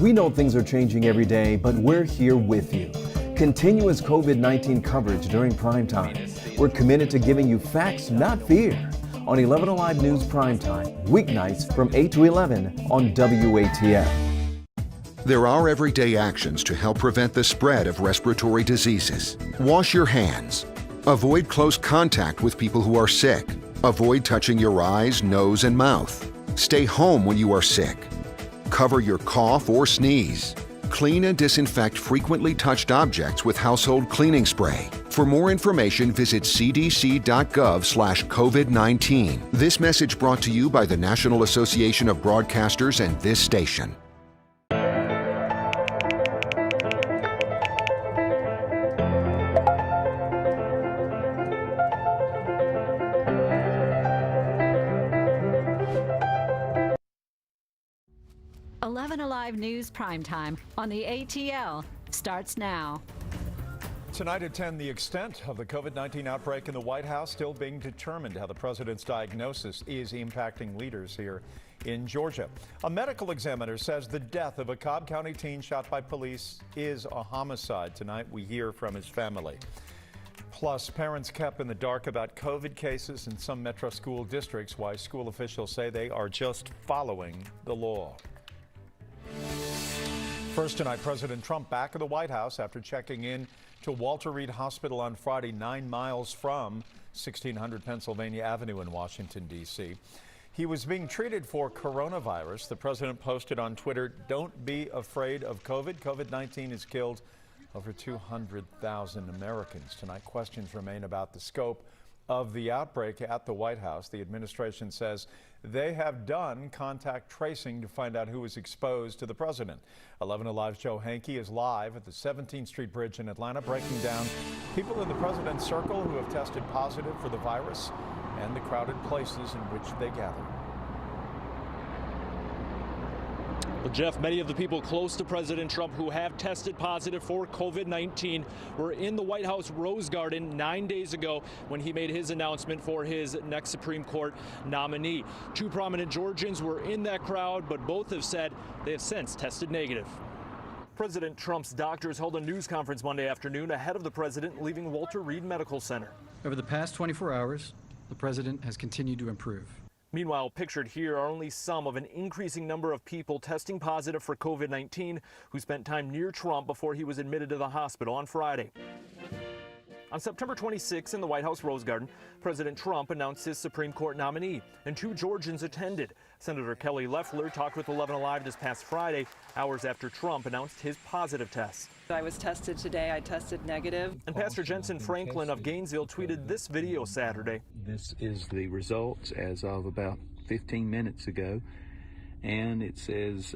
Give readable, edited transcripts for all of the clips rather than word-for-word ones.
We know things are changing every day, but we're here with you. Continuous COVID-19 coverage during prime time. We're committed to giving you facts, not fear. On 11 Alive News Prime Time, weeknights from 8 to 11 on WATF. There are everyday actions to help prevent the spread of respiratory diseases. Wash your hands. Avoid close contact with people who are sick. Avoid touching your eyes, nose, and mouth. Stay home when you are sick. Cover your cough or sneeze. Clean and disinfect frequently touched objects with household cleaning spray. For more information, visit cdc.gov/COVID-19. This message brought to you by the National Association of Broadcasters and this station. Alive News Primetime on the ATL starts now. Tonight at 10, the extent of the COVID-19 outbreak in the White House still being determined, how the president's diagnosis is impacting leaders here in Georgia. A medical examiner says the death of a Cobb County teen shot by police is a homicide. Tonight we hear from his family. Plus, parents kept in the dark about COVID cases in some metro school districts, why school officials say they are just following the law. First tonight, President Trump back at the White House after checking in to Walter Reed Hospital on Friday, 9 miles from 1600 Pennsylvania Avenue in Washington, D.C. He was being treated for coronavirus. The president posted on Twitter, "Don't be afraid of COVID. COVID-19 has killed over 200,000 Americans." Tonight, questions remain about the scope of the outbreak at the White House. The administration says they have done contact tracing to find out who was exposed to the president. 11 Alive's Joe Hankey is live at the 17th Street Bridge in Atlanta, breaking down people in the president's circle who have tested positive for the virus and the crowded places in which they gather. Well, Jeff, many of the people close to President Trump who have tested positive for COVID-19 were in the White House Rose Garden 9 days ago when he made his announcement for his next Supreme Court nominee. Two prominent Georgians were in that crowd, but both have said they have since tested negative. President Trump's doctors held a news conference Monday afternoon ahead of the president leaving Walter Reed Medical Center. Over the past 24 hours, the president has continued to improve. Meanwhile, pictured here are only some of an increasing number of people testing positive for COVID-19 who spent time near Trump before he was admitted to the hospital on Friday. On September 26 in the White House Rose Garden, President Trump announced his Supreme Court nominee, and two Georgians attended. Senator Kelly Loeffler talked with 11 Alive this past Friday, hours after Trump announced his positive test. I was tested today. I tested negative. And Pastor Jensen Franklin of Gainesville tweeted this video Saturday. This is the results as of about 15 minutes ago, and it says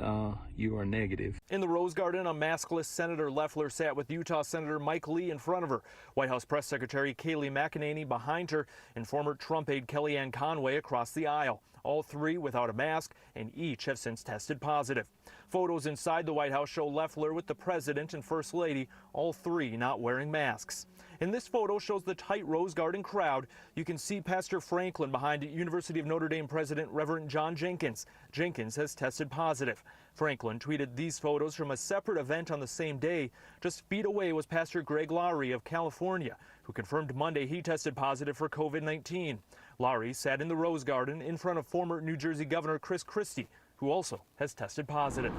you are negative. In the Rose Garden, a maskless Senator Loeffler sat with Utah Senator Mike Lee in front of her, White House Press Secretary Kayleigh McEnany behind her, and former Trump aide Kellyanne Conway across the aisle. All three without a mask, and each have since tested positive. Photos inside the White House show Loeffler with the president and first lady, all three not wearing masks. And this photo shows the tight Rose Garden crowd. You can see Pastor Franklin behind University of Notre Dame President Reverend John Jenkins. Jenkins has tested positive. Franklin tweeted these photos from a separate event on the same day. Just feet away was Pastor Greg Laurie of California, who confirmed Monday he tested positive for COVID-19. Laurie sat in the Rose Garden in front of former New Jersey Governor Chris Christie, who also has tested positive.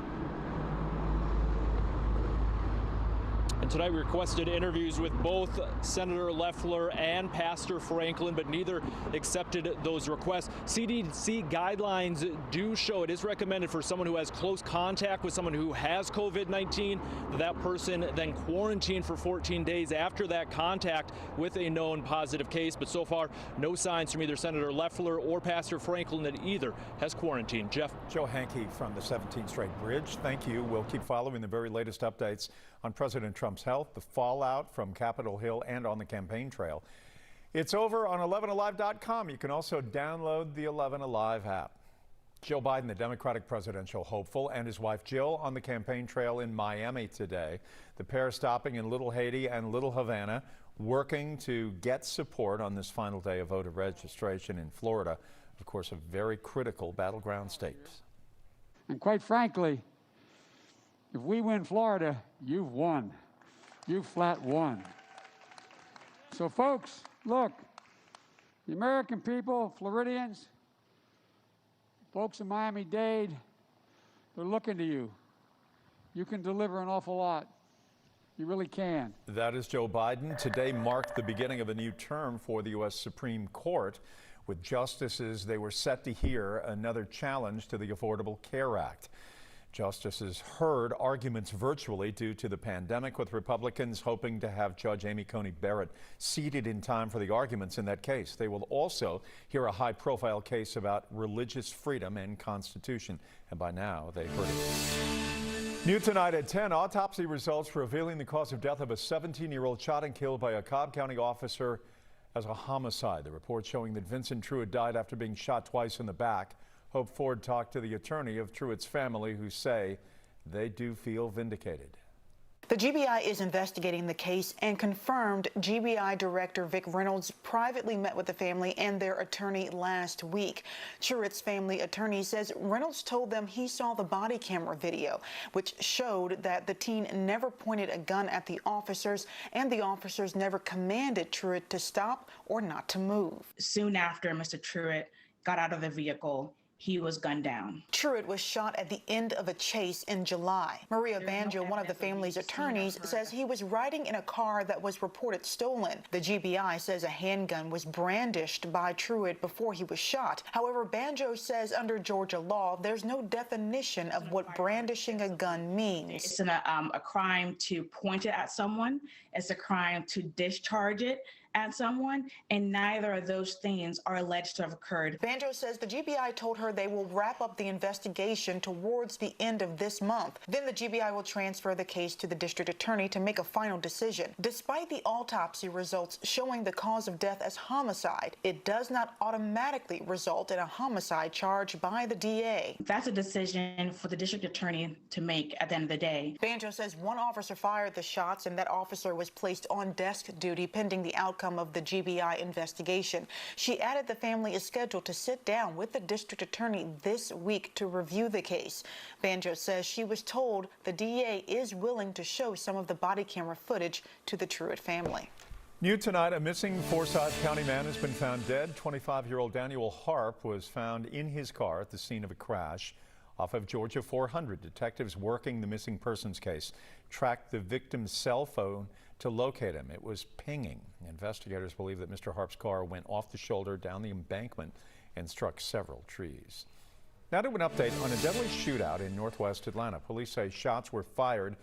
And tonight we requested interviews with both Senator Loeffler and Pastor Franklin, but neither accepted those requests. CDC guidelines do show it is recommended for someone who has close contact with someone who has COVID-19, that person then quarantine for 14 days after that contact with a known positive case. But so far, no signs from either Senator Loeffler or Pastor Franklin that either has quarantined. Jeff. Joe Hankey from the 17th Street Bridge. Thank you. We'll keep following the very latest updates on President Trump's health, the fallout from Capitol Hill, and on the campaign trail. It's over on 11alive.com. You can also download the 11 Alive app. Joe Biden, the Democratic presidential hopeful, and his wife Jill on the campaign trail in Miami today. The pair stopping in Little Haiti and Little Havana, working to get support on this final day of voter registration in Florida. Of course, a very critical battleground state. And quite frankly, If we win Florida, you've won. You flat won. So folks, look, the American people, Floridians, folks in Miami-Dade, they're looking to you. You can deliver an awful lot. You really can. That is Joe Biden. Today marked the beginning of a new term for the U.S. Supreme Court. With justices, they were set to hear another challenge to the Affordable Care Act. Justices heard arguments virtually due to the pandemic, with Republicans hoping to have Judge Amy Coney Barrett seated in time for the arguments in that case. They will also hear a high-profile case about religious freedom and Constitution, and by now they heard it. New tonight at 10, autopsy results revealing the cause of death of a 17-year-old shot and killed by a Cobb County officer as a homicide. The report showing that Vincent Truitt died after being shot twice in the back. Hope Ford talked to the attorney of Truitt's family, who say they do feel vindicated. The GBI is investigating the case and confirmed GBI Director Vic Reynolds privately met with the family and their attorney last week. Truitt's family attorney says Reynolds told them he saw the body camera video, which showed that the teen never pointed a gun at the officers and the officers never commanded Truitt to stop or not to move. Soon after Mr. Truitt got out of the vehicle, he was gunned down. Truitt was shot at the end of a chase in July. Maria Banjo, one of the family's attorneys, says he was riding in a car that was reported stolen. The GBI says a handgun was brandished by Truitt before he was shot. However, Banjo says under Georgia law, there's no definition of what brandishing a gun means. It's a crime to point it at someone. It's a crime to discharge it at someone, and neither of those things are alleged to have occurred. Banjo says the GBI told her they will wrap up the investigation towards the end of this month. Then the GBI will transfer the case to the district attorney to make a final decision. Despite the autopsy results showing the cause of death as homicide, it does not automatically result in a homicide charge by the DA. That's a decision for the district attorney to make at the end of the day. Banjo says one officer fired the shots and that officer was placed on desk duty pending the outcome of the GBI investigation. She added the family is scheduled to sit down with the district attorney this week to review the case. Banjo says she was told the DA is willing to show some of the body camera footage to the Truitt family. New tonight, a missing Forsyth County man has been found dead. 25-year-old Daniel Harp was found in his car at the scene of a crash off of Georgia 400. Detectives working the missing persons case tracked the victim's cell phone to locate him. It was pinging. Investigators believe that Mr. Harp's car went off the shoulder down the embankment and struck several trees. Now to an update on a deadly shootout in northwest Atlanta. Police say shots were fired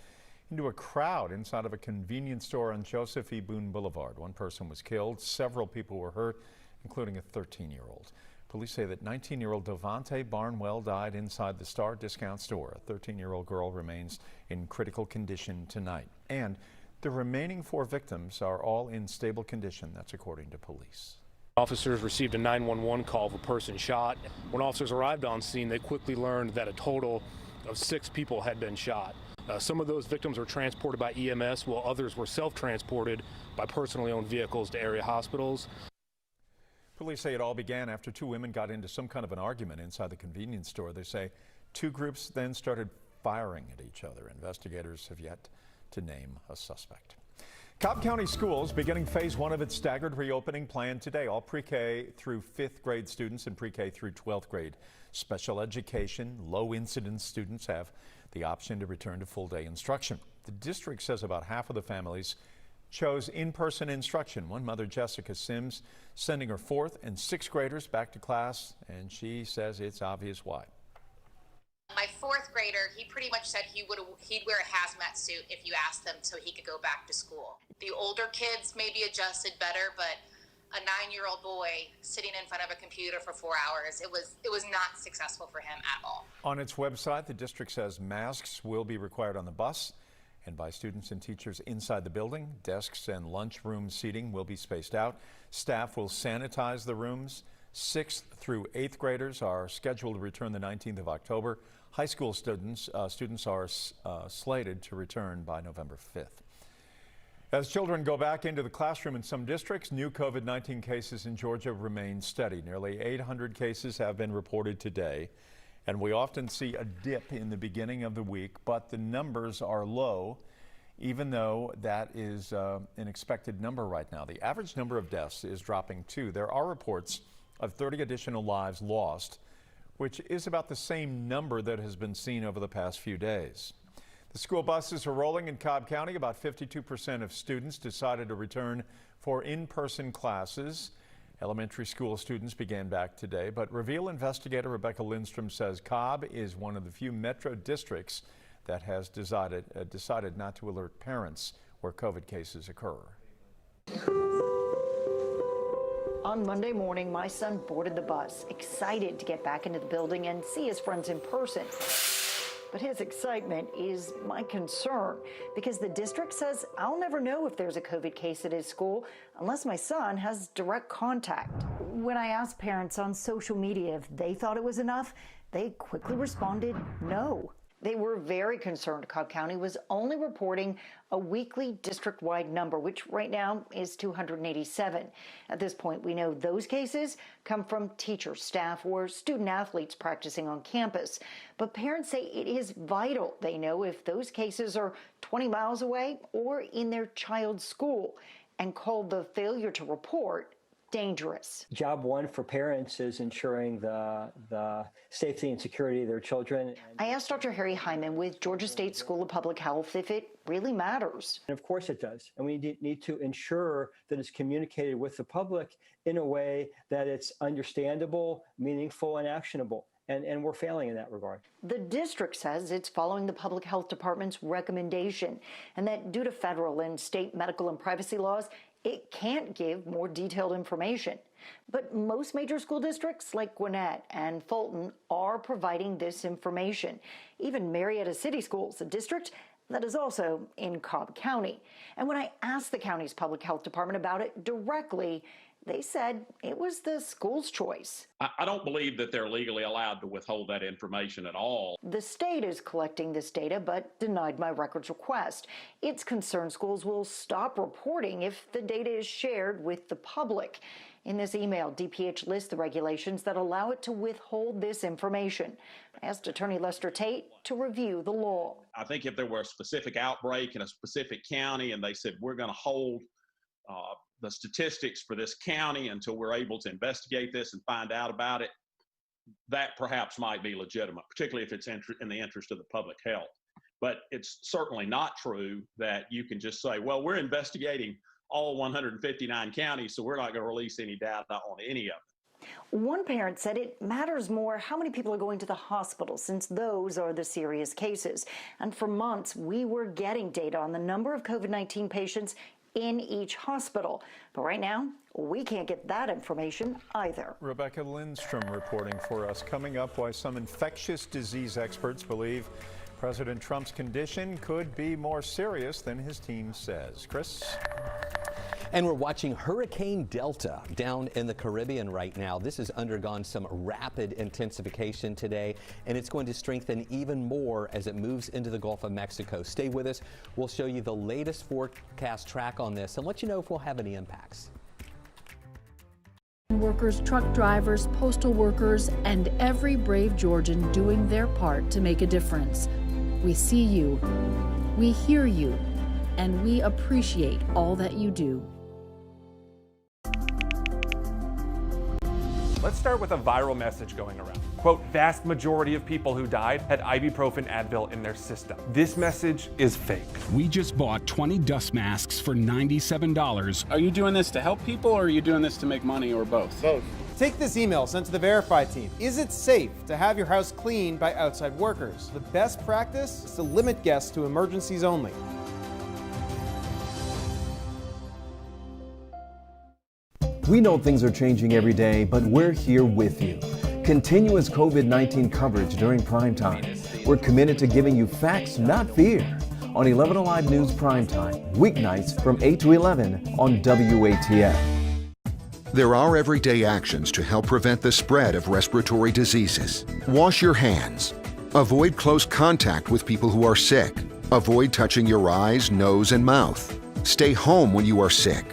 into a crowd inside of a convenience store on Joseph E. Boone Boulevard. One person was killed. Several people were hurt, including a 13-year-old. Police say that 19-year-old Devontae Barnwell died inside the Star Discount store. A 13-year-old girl remains in critical condition tonight. And the remaining 4 victims are all in stable condition. That's according to police. Officers received a 911 call of a person shot. When officers arrived on scene, they quickly learned that a total of 6 people had been shot. Some of those victims were transported by EMS, while others were self-transported by personally owned vehicles to area hospitals. Police say it all began after 2 women got into some kind of an argument inside the convenience store. They say 2 groups then started firing at each other. Investigators have yet to name a suspect. Cobb County Schools beginning phase 1 of its staggered reopening plan today. All pre-K through 5th grade students and pre-K through 12th grade special education, low incidence students have the option to return to full day instruction. The district says about half of the families chose in-person instruction. One mother, Jessica Sims, sending her 4th and 6th graders back to class, and she says it's obvious why. My 4th grader, he pretty much said he'd wear a hazmat suit if you asked him so he could go back to school. The older kids maybe adjusted better, but a 9-year-old boy sitting in front of a computer for 4 hours, it was not successful for him at all. On its website, the district says masks will be required on the bus and by students and teachers inside the building. Desks and lunchroom seating will be spaced out. Staff will sanitize the rooms. 6th through 8th graders are scheduled to return the 19th of October. High school students are slated to return by November 5th. As children go back into the classroom in some districts, new COVID-19 cases in Georgia remain steady. Nearly 800 cases have been reported today, And we often see a dip in the beginning of the week, but the numbers are low, even though that is an expected number right now. The average number of deaths is dropping too. There are reports of 30 additional lives lost, which is about the same number that has been seen over the past few days. The school buses are rolling in Cobb County. About 52% of students decided to return for in-person classes. Elementary school students began back today, but Reveal investigator Rebecca Lindstrom says Cobb is one of the few metro districts that has decided not to alert parents where COVID cases occur. On Monday morning, my son boarded the bus, excited to get back into the building and see his friends in person. But his excitement is my concern because the district says I'll never know if there's a COVID case at his school unless my son has direct contact. When I asked parents on social media if they thought it was enough, they quickly responded no. They were very concerned Cobb County was only reporting a weekly district-wide number, which right now is 287. At this point, we know those cases come from teachers, staff, or student athletes practicing on campus. But parents say it is vital they know if those cases are 20 miles away or in their child's school, and call the failure to report dangerous. Job one for parents is ensuring the safety and security of their children. I asked Dr. Harry Hyman with Georgia State School of Public Health if it really matters. And of course it does. And we need to ensure that it's communicated with the public in a way that it's understandable, meaningful, and actionable. And we're failing in that regard. The district says it's following the public health department's recommendation, and that due to federal and state medical and privacy laws, it can't give more detailed information. But most major school districts like Gwinnett and Fulton are providing this information. Even Marietta City Schools, a district that is also in Cobb County. And when I asked the county's public health department about it directly, they said it was the school's choice. I don't believe that they're legally allowed to withhold that information at all. The state is collecting this data but denied my records request. It's concerned schools will stop reporting if the data is shared with the public. In this email, DPH lists the regulations that allow it to withhold this information. I asked Attorney Lester Tate to review the law. I think if there were a specific outbreak in a specific county and they said, we're going to hold the statistics for this county until we're able to investigate this and find out about it, that perhaps might be legitimate, particularly if it's in the interest of the public health. But it's certainly not true that you can just say, well, we're investigating all 159 counties, so we're not going to release any data on any of them. One parent said it matters more how many people are going to the hospital, since those are the serious cases. And for months, we were getting data on the number of COVID-19 patients in each hospital. But right now, we can't get that information either. Rebecca Lindstrom reporting for us. Coming up, why some infectious disease experts believe President Trump's condition could be more serious than his team says. Chris? And we're watching Hurricane Delta down in the Caribbean right now. This has undergone some rapid intensification today, and it's going to strengthen even more as it moves into the Gulf of Mexico. Stay with us. We'll show you the latest forecast track on this and let you know if we'll have any impacts. Workers, truck drivers, postal workers, and every brave Georgian doing their part to make a difference. We see you, we hear you, and we appreciate all that you do. Let's start with a viral message going around. Quote, vast majority of people who died had ibuprofen Advil in their system. This message is fake. We just bought 20 dust masks for $97. Are you doing this to help people or are you doing this to make money or both? Both. Take this email sent to the Verify team. Is it safe to have your house cleaned by outside workers? The best practice is to limit guests to emergencies only. We know things are changing every day, but we're here with you. Continuous COVID-19 coverage during prime time. We're committed to giving you facts, not fear. On 11 Alive News Prime Time, weeknights from 8 to 11 on WATF. There are everyday actions to help prevent the spread of respiratory diseases. Wash your hands. Avoid close contact with people who are sick. Avoid touching your eyes, nose, and mouth. Stay home when you are sick.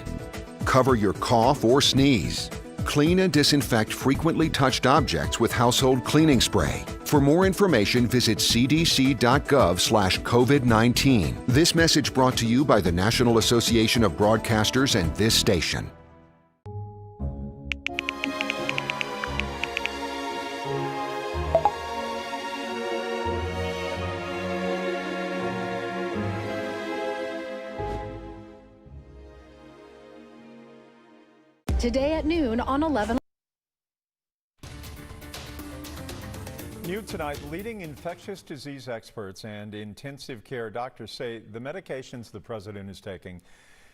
Cover your cough or sneeze. Clean and disinfect frequently touched objects with household cleaning spray. For more information, visit cdc.gov/COVID-19. This message brought to you by the National Association of Broadcasters and this station. Today at noon on 11. New tonight, leading infectious disease experts and intensive care doctors say the medications the president is taking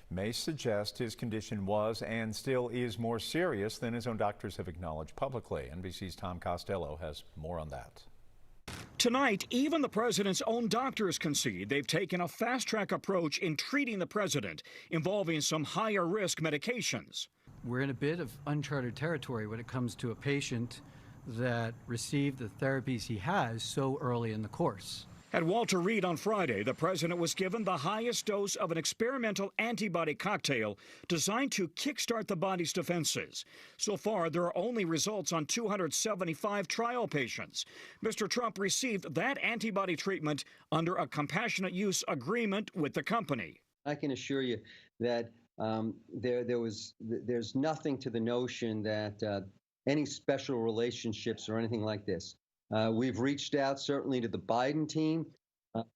may suggest his condition was and still is more serious than his own doctors have acknowledged publicly. NBC's Tom Costello has more on that. Tonight, even the president's own doctors concede they've taken a fast-track approach in treating the president, involving some higher-risk medications. We're in a bit of uncharted territory when it comes to a patient that received the therapies he has so early in the course. At Walter Reed on Friday, the president was given the highest dose of an experimental antibody cocktail designed to kickstart the body's defenses. So far, there are only results on 275 trial patients. Mr. Trump received that antibody treatment under a compassionate use agreement with the company. I can assure you that there's nothing to the notion that any special relationships or anything like this. We've reached out certainly to the Biden team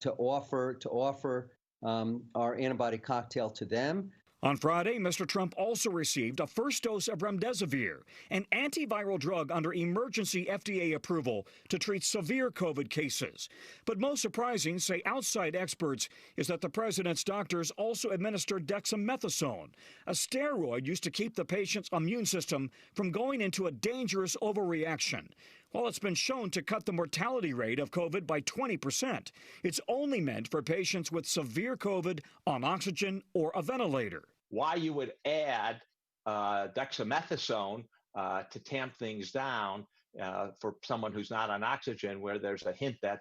to offer our antibody cocktail to them. On Friday, Mr. Trump also received a first dose of remdesivir, an antiviral drug under emergency FDA approval to treat severe COVID cases. But most surprising, say outside experts, is that the president's doctors also administered dexamethasone, a steroid used to keep the patient's immune system from going into a dangerous overreaction. While it's been shown to cut the mortality rate of COVID by 20%, it's only meant for patients with severe COVID on oxygen or a ventilator. Why you would add dexamethasone to tamp things down for someone who's not on oxygen, where there's a hint that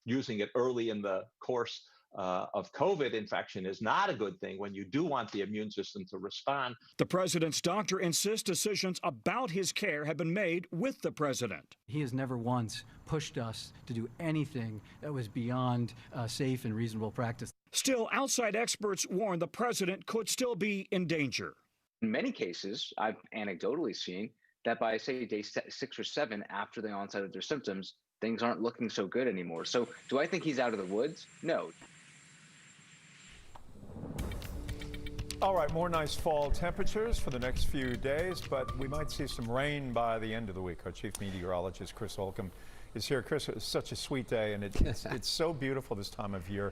using it early in the course of COVID infection is not a good thing when you do want the immune system to respond. The president's doctor insists decisions about his care have been made with the president. He has never once pushed us to do anything that was beyond safe and reasonable practice. Still, outside experts warn the president could still be in danger. In many cases, I've anecdotally seen that by, say, day 6 or 7 after the onset of their symptoms, things aren't looking so good anymore. So do I think he's out of the woods? No. All right, more nice fall temperatures for the next few days, but we might see some rain by the end of the week. Our chief meteorologist, Chris Holcomb, is here. Chris, it's such a sweet day, and it's so beautiful this time of year.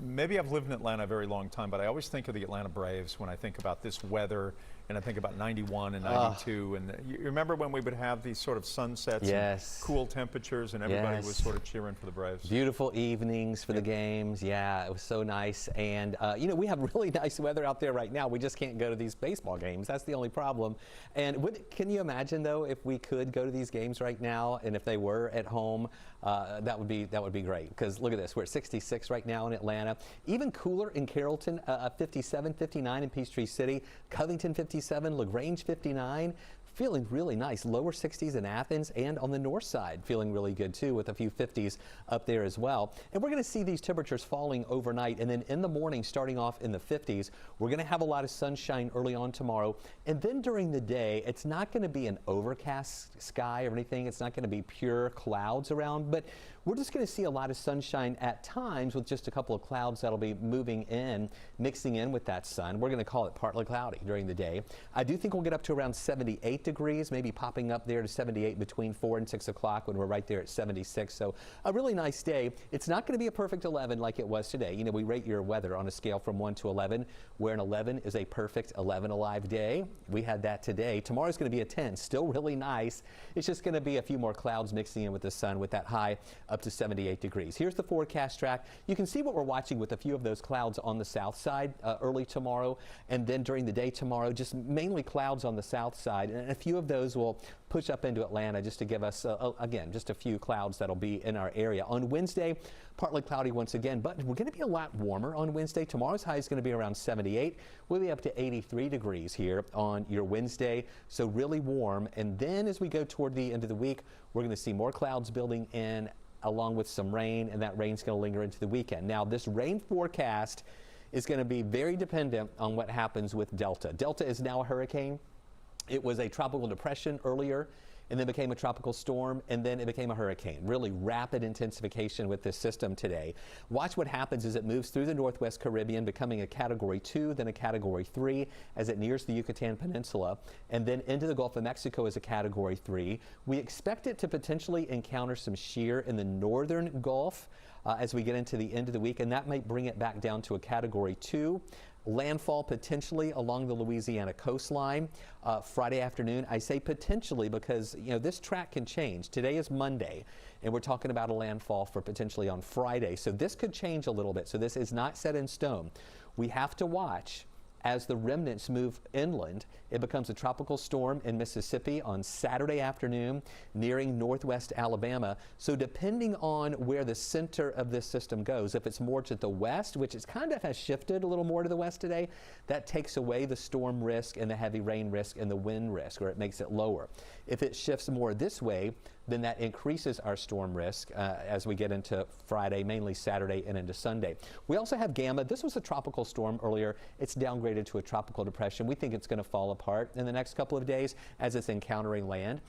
Maybe I've lived in Atlanta a very long time, but I always think of the Atlanta Braves when I think about this weather, and I think about 91 and 92. And you remember when we would have these sort of sunsets and cool temperatures, and everybody was sort of cheering for the Braves? Beautiful evenings for the games. Yeah, it was so nice. And, you know, we have really nice weather out there right now. We just can't go to these baseball games. That's the only problem. And can you imagine, though, if we could go to these games right now, and if they were at home, that would be great. Because look at this. We're at 66 right now in Atlanta. Even cooler in Carrollton, 57, 59 in Peachtree City, Covington 57, LaGrange 59. Feeling really nice. Lower 60s in Athens, and on the north side feeling really good too, with a few 50s up there as well. And we're going to see these temperatures falling overnight, and then in the morning starting off in the 50s. We're going to have a lot of sunshine early on tomorrow, and then during the day it's not going to be an overcast sky or anything. It's not going to be pure clouds around, but we're just going to see a lot of sunshine at times, with just a couple of clouds that'll be moving in, mixing in with that sun. We're going to call it partly cloudy during the day. I do think we'll get up to around 78 degrees, maybe popping up there to 78 between 4 and 6 o'clock when we're right there at 76. So a really nice day. It's not going to be a perfect 11 like it was today. You know, we rate your weather on a scale from 1 to 11, where an 11 is a perfect 11 alive day. We had that today. Tomorrow's going to be a 10. Still really nice. It's just going to be a few more clouds mixing in with the sun, with that high up to 78 degrees. Here's the forecast track. You can see what we're watching with a few of those clouds on the south side early tomorrow, and then during the day tomorrow, just mainly clouds on the south side, and a few of those will push up into Atlanta just to give us, again, just a few clouds that'll be in our area. On Wednesday, partly cloudy once again, but we're going to be a lot warmer on Wednesday. Tomorrow's high is going to be around 78. We'll be up to 83 degrees here on your Wednesday, so really warm. And then as we go toward the end of the week, we're going to see more clouds building in along with some rain, and that rain's going to linger into the weekend. Now, this rain forecast is going to be very dependent on what happens with Delta. Delta is now a hurricane. It was a tropical depression earlier, and then became a tropical storm, and then it became a hurricane. Really rapid intensification with this system today. Watch what happens as it moves through the Northwest Caribbean, becoming a Category 2, then a Category 3 as it nears the Yucatan Peninsula, and then into the Gulf of Mexico as a Category 3. We expect it to potentially encounter some shear in the northern Gulf as we get into the end of the week, and that might bring it back down to a Category 2. Landfall potentially along the Louisiana coastline Friday afternoon. I say potentially because, you know, this track can change. Today is Monday, and we're talking about a landfall for potentially on Friday. So this could change a little bit. So this is not set in stone. We have to watch as the remnants move inland. It becomes a tropical storm in Mississippi on Saturday afternoon, nearing northwest Alabama. So depending on where the center of this system goes, if it's more to the west, which it kind of has shifted a little more to the west today, that takes away the storm risk and the heavy rain risk and the wind risk, or it makes it lower. If it shifts more this way, then that increases our storm risk as we get into Friday, mainly Saturday and into Sunday. We also have Gamma. This was a tropical storm earlier. It's downgraded to a tropical depression. We think it's going to fall apart in the next couple of days as it's encountering land.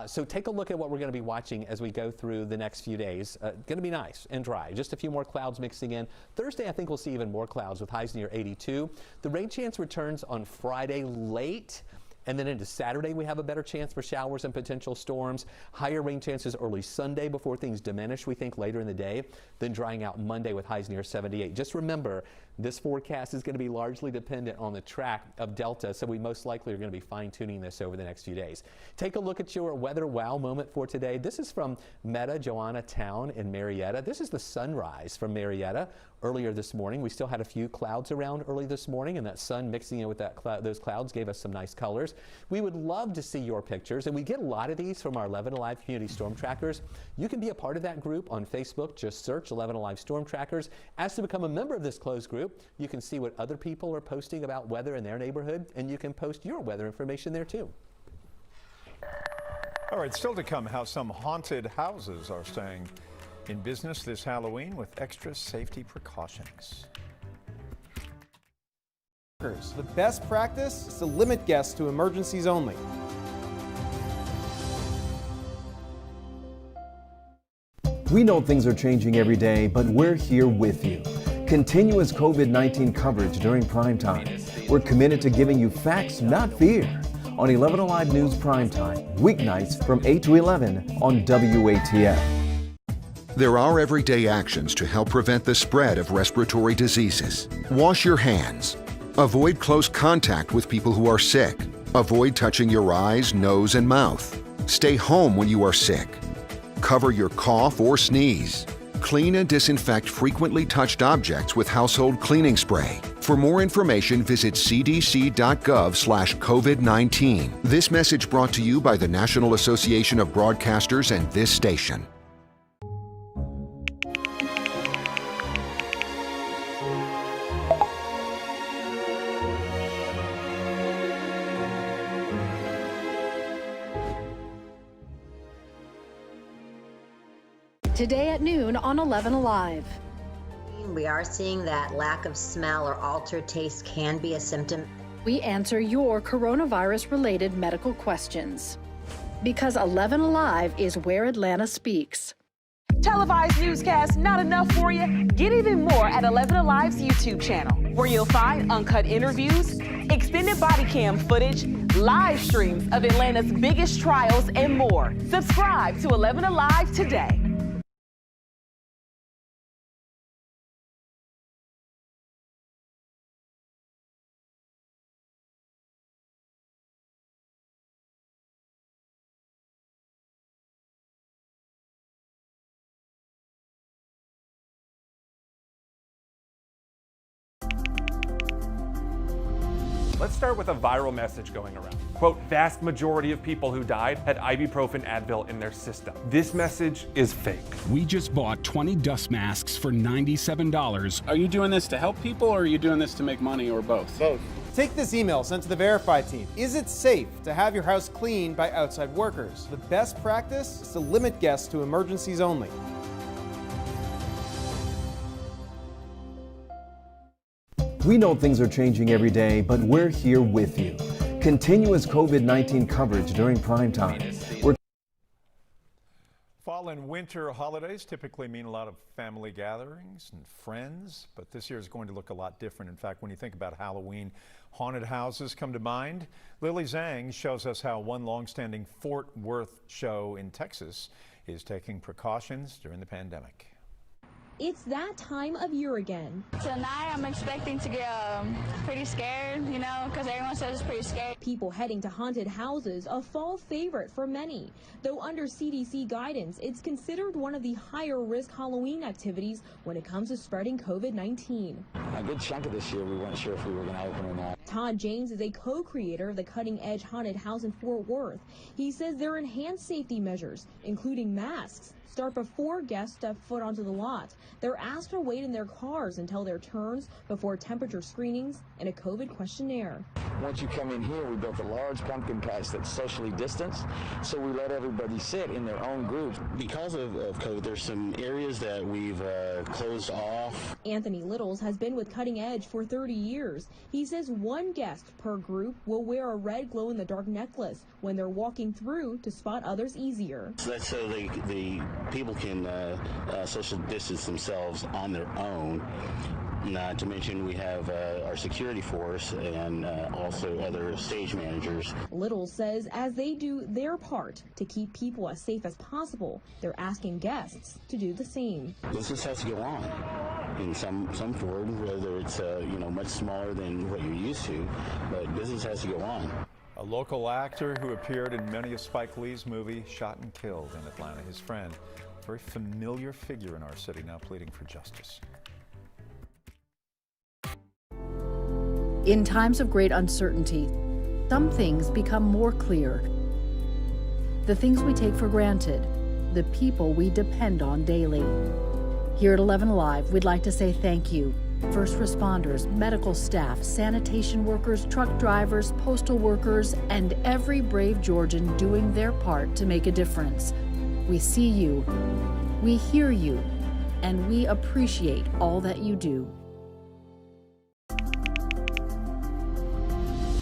So take a look at what we're going to be watching as we go through the next few days. Going to be nice and dry. Just a few more clouds mixing in. Thursday, I think we'll see even more clouds with highs near 82. The rain chance returns on Friday late. And then into Saturday, we have a better chance for showers and potential storms. Higher rain chances early Sunday before things diminish, we think, later in the day. Then drying out Monday with highs near 78. Just remember, this forecast is going to be largely dependent on the track of Delta, so we most likely are going to be fine-tuning this over the next few days. Take a look at your weather wow moment for today. This is from Meta Joanna Town in Marietta. This is the sunrise from Marietta earlier this morning. We still had a few clouds around early this morning, and that sun mixing in with those clouds gave us some nice colors. We would love to see your pictures, and we get a lot of these from our 11 Alive community storm trackers. You can be a part of that group on Facebook. Just search 11 Alive storm trackers. As to become a member of this closed group, you can see what other people are posting about weather in their neighborhood, and you can post your weather information there too. All right, still to come, how some haunted houses are staying in business this Halloween with extra safety precautions. The best practice is to limit guests to emergencies only. We know things are changing every day, but we're here with you. Continuous COVID-19 coverage during prime time. We're committed to giving you facts, not fear, on 11 Alive News Prime Time, weeknights from 8 to 11 on WATF. There are everyday actions to help prevent the spread of respiratory diseases. Wash your hands. Avoid close contact with people who are sick. Avoid touching your eyes, nose, and mouth. Stay home when you are sick. Cover your cough or sneeze. Clean and disinfect frequently touched objects with household cleaning spray. For more information, visit cdc.gov/COVID-19. This message brought to you by the National Association of Broadcasters and this station. Today at noon on 11 Alive. We are seeing that lack of smell or altered taste can be a symptom. We answer your coronavirus-related medical questions. Because 11 Alive is where Atlanta speaks. Televised newscasts not enough for you? Get even more at 11 Alive's YouTube channel, where you'll find uncut interviews, extended body cam footage, live streams of Atlanta's biggest trials, and more. Subscribe to 11 Alive today. Let's start with a viral message going around. Quote, vast majority of people who died had ibuprofen Advil in their system. This message is fake. We just bought 20 dust masks for $97. Are you doing this to help people or are you doing this to make money or both? Both. Take this email sent to the Verify team. Is it safe to have your house cleaned by outside workers? The best practice is to limit guests to emergencies only. We know things are changing every day, but we're here with you. Continuous COVID-19 coverage during prime time. Fall and winter holidays typically mean a lot of family gatherings and friends, but this year is going to look a lot different. In fact, when you think about Halloween, haunted houses come to mind. Lily Zhang shows us how one longstanding Fort Worth show in Texas is taking precautions during the pandemic. It's that time of year again. Tonight I'm expecting to get pretty scared, you know, because everyone says it's pretty scary. People heading to haunted houses, a fall favorite for many. Though under CDC guidance, it's considered one of the higher risk Halloween activities when it comes to spreading COVID-19. A good chunk of this year we weren't sure if we were going to open or not. Todd James is a co-creator of the Cutting Edge Haunted House in Fort Worth. He says there are enhanced safety measures, including masks, start before guests step foot onto the lot. They're asked to wait in their cars until their turns before temperature screenings and a COVID questionnaire. Once you come in here, we built a large pumpkin patch that's socially distanced, so we let everybody sit in their own groups. Because of COVID, there's some areas that we've closed off. Anthony Littles has been with Cutting Edge for 30 years. He says one guest per group will wear a red glow-in-the-dark necklace when they're walking through to spot others easier. So that's so the people can social distance themselves on their own. Not to mention we have our security force and also other stage managers. Littles says as they do their part to keep people as safe as possible, they're asking guests to do the same. Business has to go on in some form, whether it's much smaller than what you're used to, but business has to go on. A local actor who appeared in many of Spike Lee's movies shot and killed in Atlanta. His friend, a very familiar figure in our city, now pleading for justice. In times of great uncertainty, some things become more clear. The things we take for granted, the people we depend on daily. Here at 11 Alive, we'd like to say thank you. First responders, medical staff, sanitation workers, truck drivers, postal workers, and every brave Georgian doing their part to make a difference. We see you, we hear you, and we appreciate all that you do.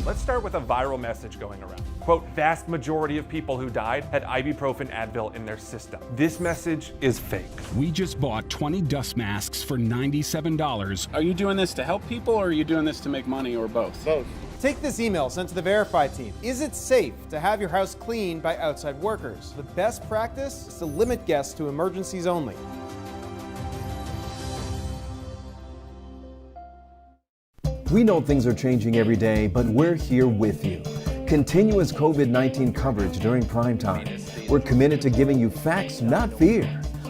Let's start with a viral message going around. Quote, vast majority of people who died had ibuprofen Advil in their system. This message is fake. We just bought 20 dust masks for $97. Are you doing this to help people or are you doing this to make money or both? Both. Take this email sent to the Verify team. Is it safe to have your house cleaned by outside workers? The best practice is to limit guests to emergencies only. We know things are changing every day, but we're here with you. Continuous COVID-19 coverage during prime time. We're committed to giving you facts, not fear.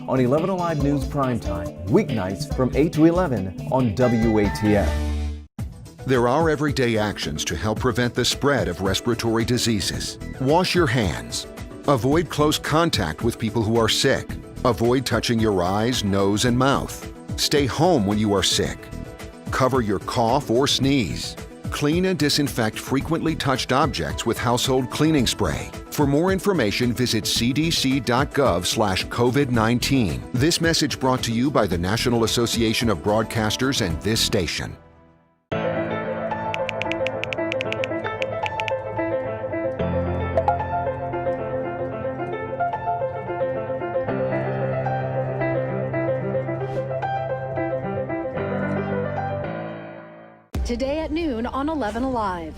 On 11 Alive News Prime Time, weeknights from 8 to 11 on WATF. There are everyday actions to help prevent the spread of respiratory diseases. Wash your hands. Avoid close contact with people who are sick. Avoid touching your eyes, nose, and mouth. Stay home when you are sick. Cover your cough or sneeze. Clean and disinfect frequently touched objects with household cleaning spray. For more information, visit cdc.gov/COVID-19. This message brought to you by the National Association of Broadcasters and this station. Today at noon on 11 Alive.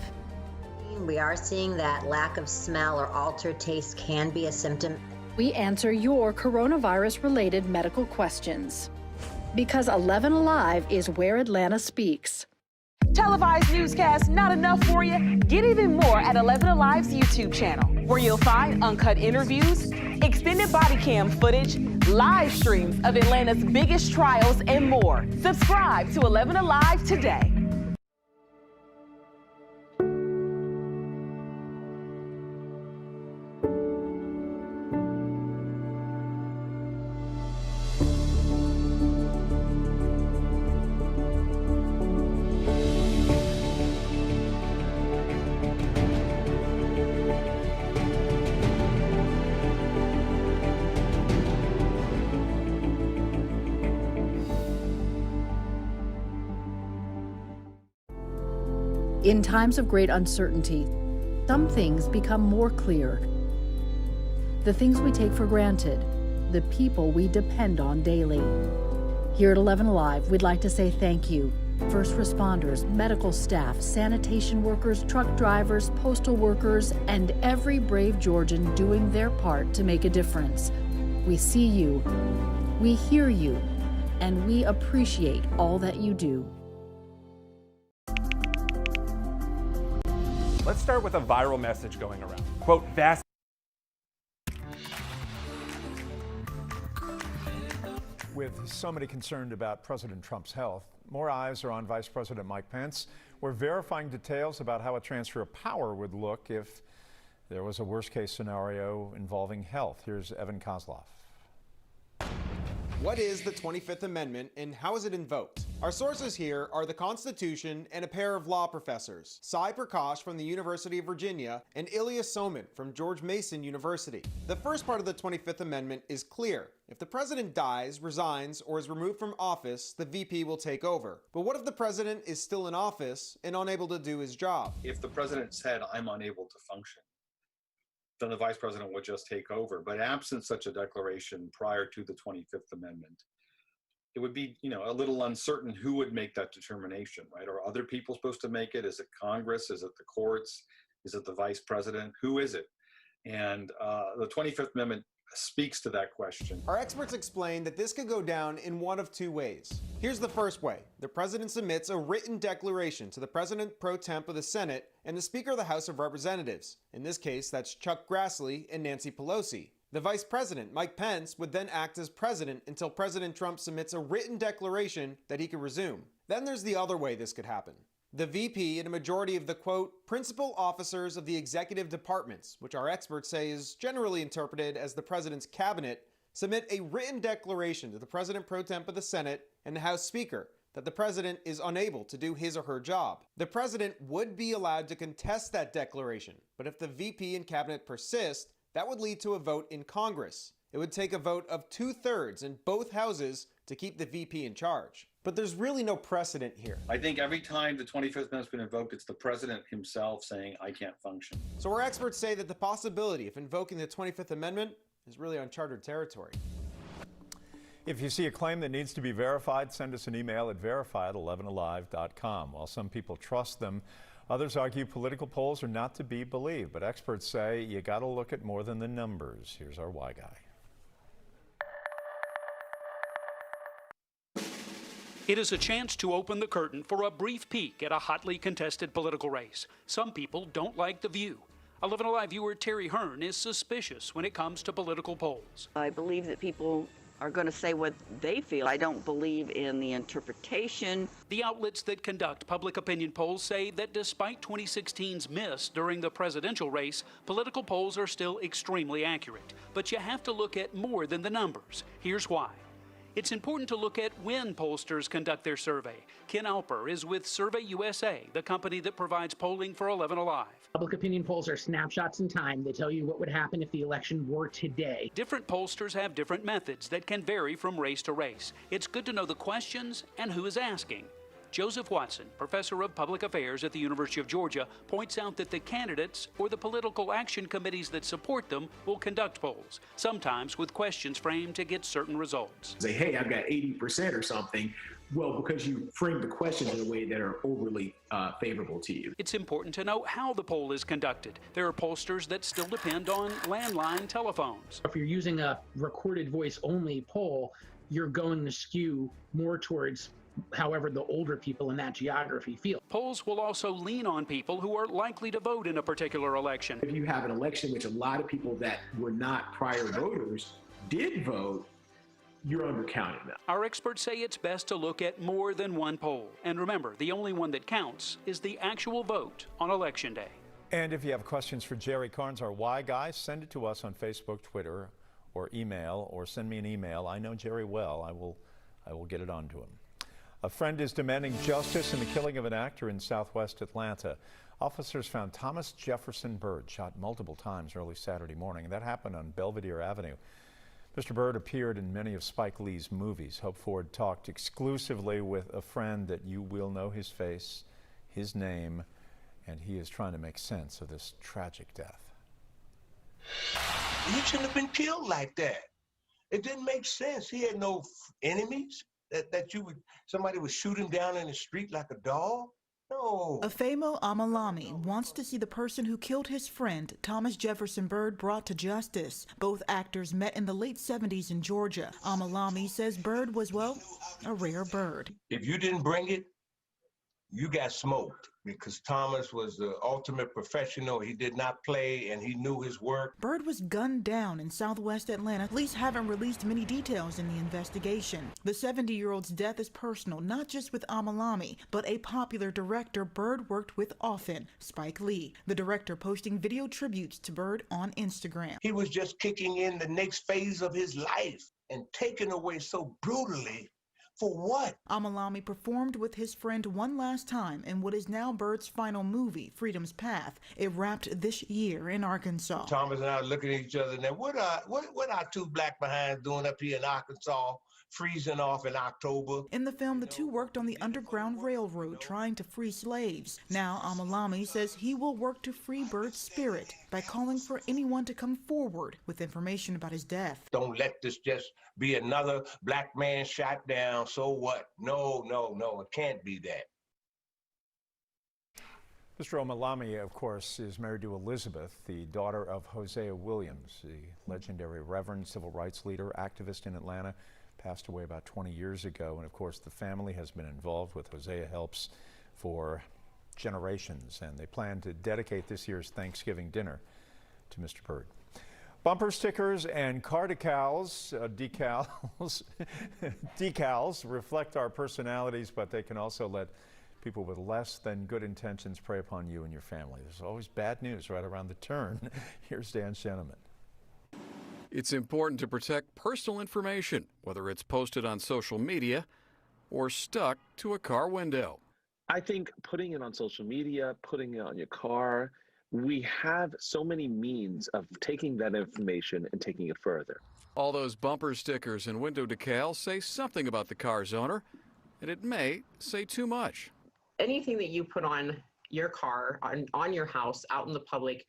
We are seeing that lack of smell or altered taste can be a symptom. We answer your coronavirus-related medical questions. Because 11 Alive is where Atlanta speaks. Televised newscasts not enough for you? Get even more at 11 Alive's YouTube channel, where you'll find uncut interviews, extended body cam footage, live streams of Atlanta's biggest trials, and more. Subscribe to 11 Alive today. In times of great uncertainty, some things become more clear. The things we take for granted, the people we depend on daily. Here at 11 Alive, we'd like to say thank you. First responders, medical staff, sanitation workers, truck drivers, postal workers, and every brave Georgian doing their part to make a difference. We see you, we hear you, and we appreciate all that you do. Let's start with a viral message going around. Quote, vast. With so many concerned about President Trump's health, more eyes are on Vice President Mike Pence. We're verifying details about how a transfer of power would look if there was a worst-case scenario involving health. Here's Evan Kozlov. What is the 25th Amendment and how is it invoked? Our sources here are the Constitution and a pair of law professors, Cy Prakash from the University of Virginia and Ilya Somin from George Mason University. The first part of the 25th Amendment is clear. If the president dies, resigns, or is removed from office, the VP will take over. But what if the president is still in office and unable to do his job? If the president said, "I'm unable to function," then the vice president would just take over. But absent such a declaration prior to the 25th Amendment, it would be, a little uncertain who would make that determination, right? Are other people supposed to make it? Is it Congress? Is it the courts? Is it the vice president? Who is it? And the 25th Amendment speaks to that question. Our experts explain that this could go down in one of two ways. Here's the first way. The president submits a written declaration to the president pro temp of the Senate and the Speaker of the House of Representatives. In this case, that's Chuck Grassley and Nancy Pelosi. The vice president, Mike Pence, would then act as president until President Trump submits a written declaration that he can resume. Then there's the other way this could happen. The VP and a majority of the, quote, principal officers of the executive departments, which our experts say is generally interpreted as the president's cabinet, submit a written declaration to the president pro temp of the Senate and the House Speaker that the president is unable to do his or her job. The president would be allowed to contest that declaration, but if the VP and cabinet persist, that would lead to a vote in Congress. It would take a vote of 2/3 in both houses to keep the VP in charge. But there's really no precedent here. I think every time the 25th Amendment's been invoked, it's the president himself saying, "I can't function." So our experts say that the possibility of invoking the 25th Amendment is really uncharted territory. If you see a claim that needs to be verified, send us an email at verify@11alive.com. While some people trust them, others argue political polls are not to be believed. But experts say you got to look at more than the numbers. Here's our Why Guy. It is a chance to open the curtain for a brief peek at a hotly contested political race. Some people don't like the view. 11 Alive viewer Terry Hearn is suspicious when it comes to political polls. I believe that people are going to say what they feel. I don't believe in the interpretation. The outlets that conduct public opinion polls say that despite 2016's miss during the presidential race, political polls are still extremely accurate. But you have to look at more than the numbers. Here's why. It's important to look at when pollsters conduct their survey. Ken Alper is with Survey USA, the company that provides polling for 11 Alive. Public opinion polls are snapshots in time. They tell you what would happen if the election were today. Different pollsters have different methods that can vary from race to race. It's good to know the questions and who is asking. Joseph Watson, professor of public affairs at the University of Georgia, points out that the candidates or the political action committees that support them will conduct polls, sometimes with questions framed to get certain results. Say, hey, I've got 80% or something. Well, because you frame the questions in a way that are overly favorable to you. It's important to know how the poll is conducted. There are pollsters that still depend on landline telephones. If you're using a recorded voice only poll, you're going to skew more towards however the older people in that geography feel. Polls will also lean on people who are likely to vote in a particular election. If you have an election which a lot of people that were not prior voters did vote, you're undercounting them. Our experts say it's best to look at more than one poll. And remember, the only one that counts is the actual vote on Election Day. And if you have questions for Jerry Carnes, our Why Guy, send it to us on Facebook, Twitter, or email, or send me an email. I know Jerry well. I will get it on to him. A friend is demanding justice in the killing of an actor in southwest Atlanta. Officers found Thomas Jefferson Byrd shot multiple times early Saturday morning. That happened on Belvedere Avenue. Mr. Byrd appeared in many of Spike Lee's movies. Hope Ford talked exclusively with a friend that you will know his face, his name, and he is trying to make sense of this tragic death. He shouldn't have been killed like that. It didn't make sense. He had no enemies that somebody would shoot him down in the street like a dog. No. Afemo Amalami wants to see the person who killed his friend, Thomas Jefferson Byrd, brought to justice. Both actors met in the late 70s in Georgia. Amalami says Byrd was, well, a rare bird. If you didn't bring it, you got smoked, because Thomas was the ultimate professional. He did not play, and he knew his work. Byrd was gunned down in southwest Atlanta. Police haven't released many details in the investigation. The 70-year-old's death is personal, not just with Amalami, but a popular director Byrd worked with often, Spike Lee. The director posting video tributes to Byrd on Instagram. He was just kicking in the next phase of his life and taken away so brutally. For what? Amalami performed with his friend one last time in what is now Byrd's final movie, Freedom's Path. It wrapped this year in Arkansas. Thomas and I are looking at each other now. What are two black behinds doing up here in Arkansas, freezing off in October? In the film, the two worked on the Underground Railroad trying to free slaves. Now, Amalami says he will work to free Byrd's spirit by calling for anyone to come forward with information about his death. Don't let this just be another black man shot down. So what? No, it can't be that. Mr. Amalami, of course, is married to Elizabeth, the daughter of Hosea Williams, the legendary Reverend civil rights leader, activist in Atlanta, passed away about 20 years ago. And of course, the family has been involved with Hosea Helps for generations, and they plan to dedicate this year's Thanksgiving dinner to Mr. Byrd. Bumper stickers and car decals reflect our personalities, but they can also let people with less than good intentions prey upon you and your family. There's always bad news right around the turn. Here's Dan Sheneman. It's important to protect personal information, whether it's posted on social media or stuck to a car window. I think putting it on social media, putting it on your car, we have so many means of taking that information and taking it further. All those bumper stickers and window decals say something about the car's owner, and it may say too much. Anything that you put on your car, on your house, out in the public,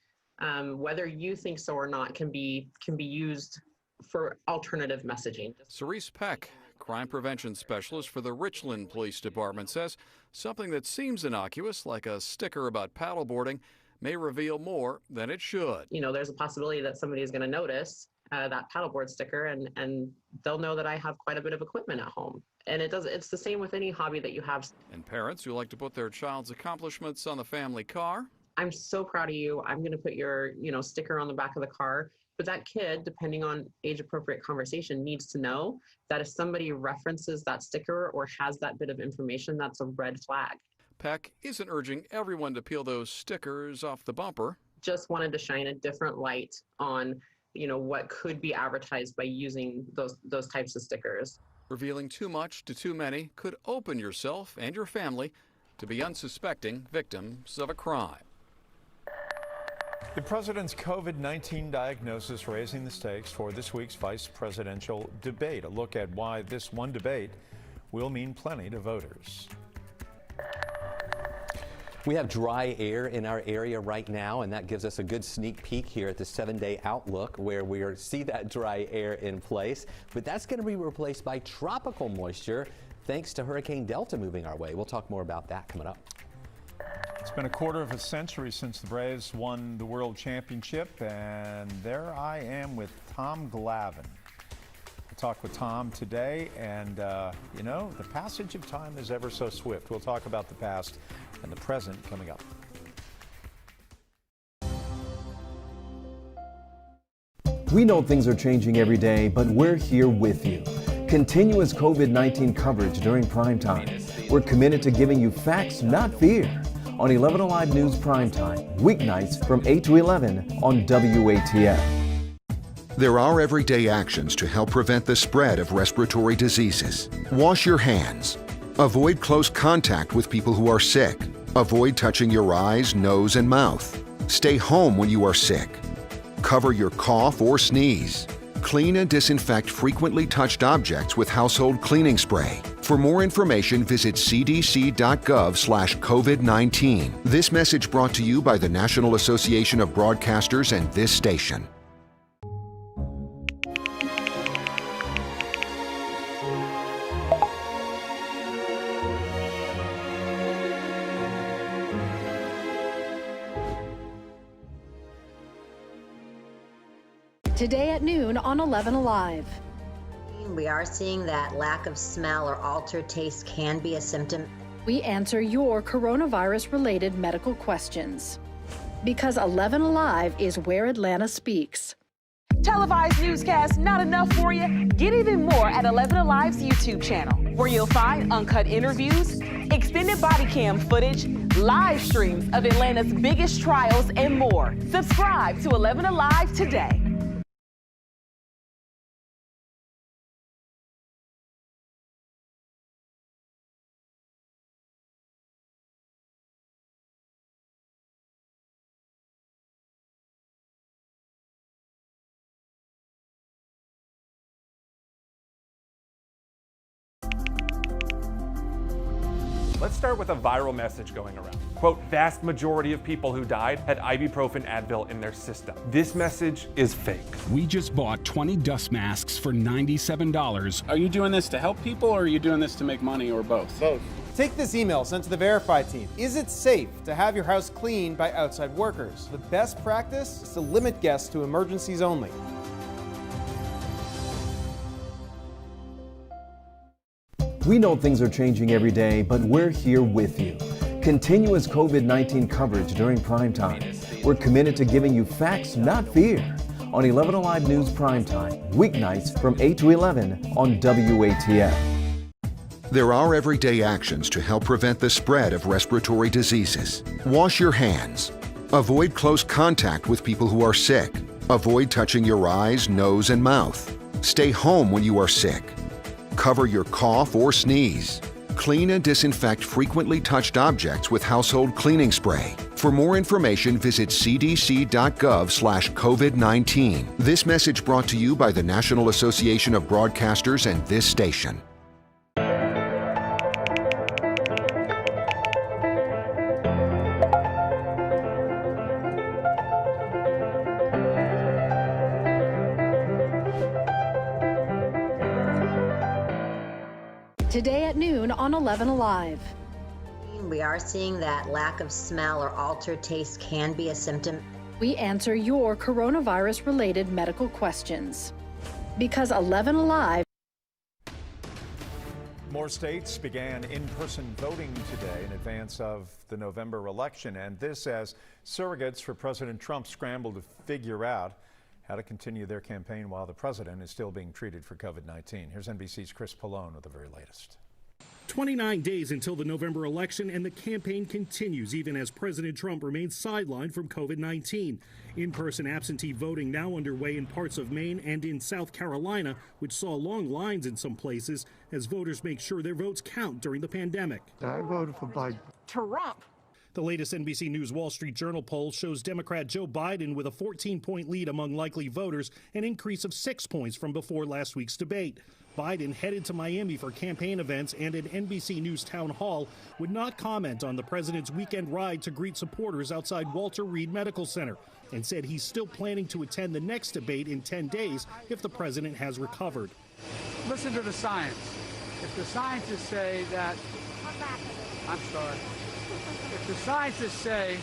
whether you think so or not, can be used for alternative messaging. Cerise Peck, crime prevention specialist for the Richland Police Department, says something that seems innocuous, like a sticker about paddleboarding, may reveal more than it should. You know, there's a possibility that somebody is going to notice that paddleboard sticker, and they'll know that I have quite a bit of equipment at home. And it's the same with any hobby that you have. And parents who like to put their child's accomplishments on the family car. I'm so proud of you. I'm going to put your, sticker on the back of the car. But that kid, depending on age-appropriate conversation, needs to know that if somebody references that sticker or has that bit of information, that's a red flag. Peck isn't urging everyone to peel those stickers off the bumper. Just wanted to shine a different light on, what could be advertised by using those types of stickers. Revealing too much to too many could open yourself and your family to be unsuspecting victims of a crime. The president's COVID-19 diagnosis raising the stakes for this week's vice presidential debate. A look at why this one debate will mean plenty to voters. We have dry air in our area right now, and that gives us a good sneak peek here at the 7-day outlook where we see that dry air in place. But that's going to be replaced by tropical moisture thanks to Hurricane Delta moving our way. We'll talk more about that coming up. It's been a quarter of a century since the Braves won the World Championship, and there I am with Tom Glavine. I'll talk with Tom today, and the passage of time is ever so swift. We'll talk about the past and the present coming up. We know things are changing every day, but we're here with you. Continuous COVID-19 coverage during prime time. We're committed to giving you facts, not fear. On 11 Alive News Primetime, weeknights from 8 to 11 on WATF. There are everyday actions to help prevent the spread of respiratory diseases. Wash your hands. Avoid close contact with people who are sick. Avoid touching your eyes, nose, and mouth. Stay home when you are sick. Cover your cough or sneeze. Clean and disinfect frequently touched objects with household cleaning spray. For more information, visit cdc.gov/COVID-19. This message brought to you by the National Association of Broadcasters and this station. Today at noon on 11 Alive. We are seeing that lack of smell or altered taste can be a symptom. We answer your coronavirus-related medical questions. Because 11 Alive is where Atlanta speaks. Televised newscasts not enough for you? Get even more at 11 Alive's YouTube channel, where you'll find uncut interviews, extended body cam footage, live streams of Atlanta's biggest trials, and more. Subscribe to 11 Alive today. Let's start with a viral message going around. Quote, vast majority of people who died had ibuprofen Advil in their system. This message is fake. We just bought 20 dust masks for $97. Are you doing this to help people or are you doing this to make money or both? Both. Take this email sent to the Verify team. Is it safe to have your house cleaned by outside workers? The best practice is to limit guests to emergencies only. We know things are changing every day, but we're here with you. Continuous COVID-19 coverage during prime time. We're committed to giving you facts, not fear. On 11 Alive News Prime Time, weeknights from 8 to 11 on WATF. There are everyday actions to help prevent the spread of respiratory diseases. Wash your hands. Avoid close contact with people who are sick. Avoid touching your eyes, nose, and mouth. Stay home when you are sick. Cover your cough or sneeze. Clean and disinfect frequently touched objects with household cleaning spray. For more information, visit cdc.gov/COVID-19. This message brought to you by the National Association of Broadcasters and this station. Today at noon on 11 Alive. We are seeing that lack of smell or altered taste can be a symptom. We answer your coronavirus-related medical questions. Because 11 Alive. More states began in-person voting today in advance of the November election, and this as surrogates for President Trump scramble to figure out how to continue their campaign while the president is still being treated for COVID-19. Here's NBC's Chris Pallone with the very latest. 29 days until the November election, and the campaign continues even as President Trump remains sidelined from COVID-19. In-person absentee voting now underway in parts of Maine and in South Carolina, which saw long lines in some places as voters make sure their votes count during the pandemic. I voted for Biden. Trump. The latest NBC News Wall Street Journal poll shows Democrat Joe Biden with a 14-point lead among likely voters, an increase of 6 points from before last week's debate. Biden headed to Miami for campaign events and an NBC News town hall would not comment on the president's weekend ride to greet supporters outside Walter Reed Medical Center and said he's still planning to attend the next debate in 10 days if the president has recovered. Listen to the science. If the scientists say that, I'm sorry. If the scientists say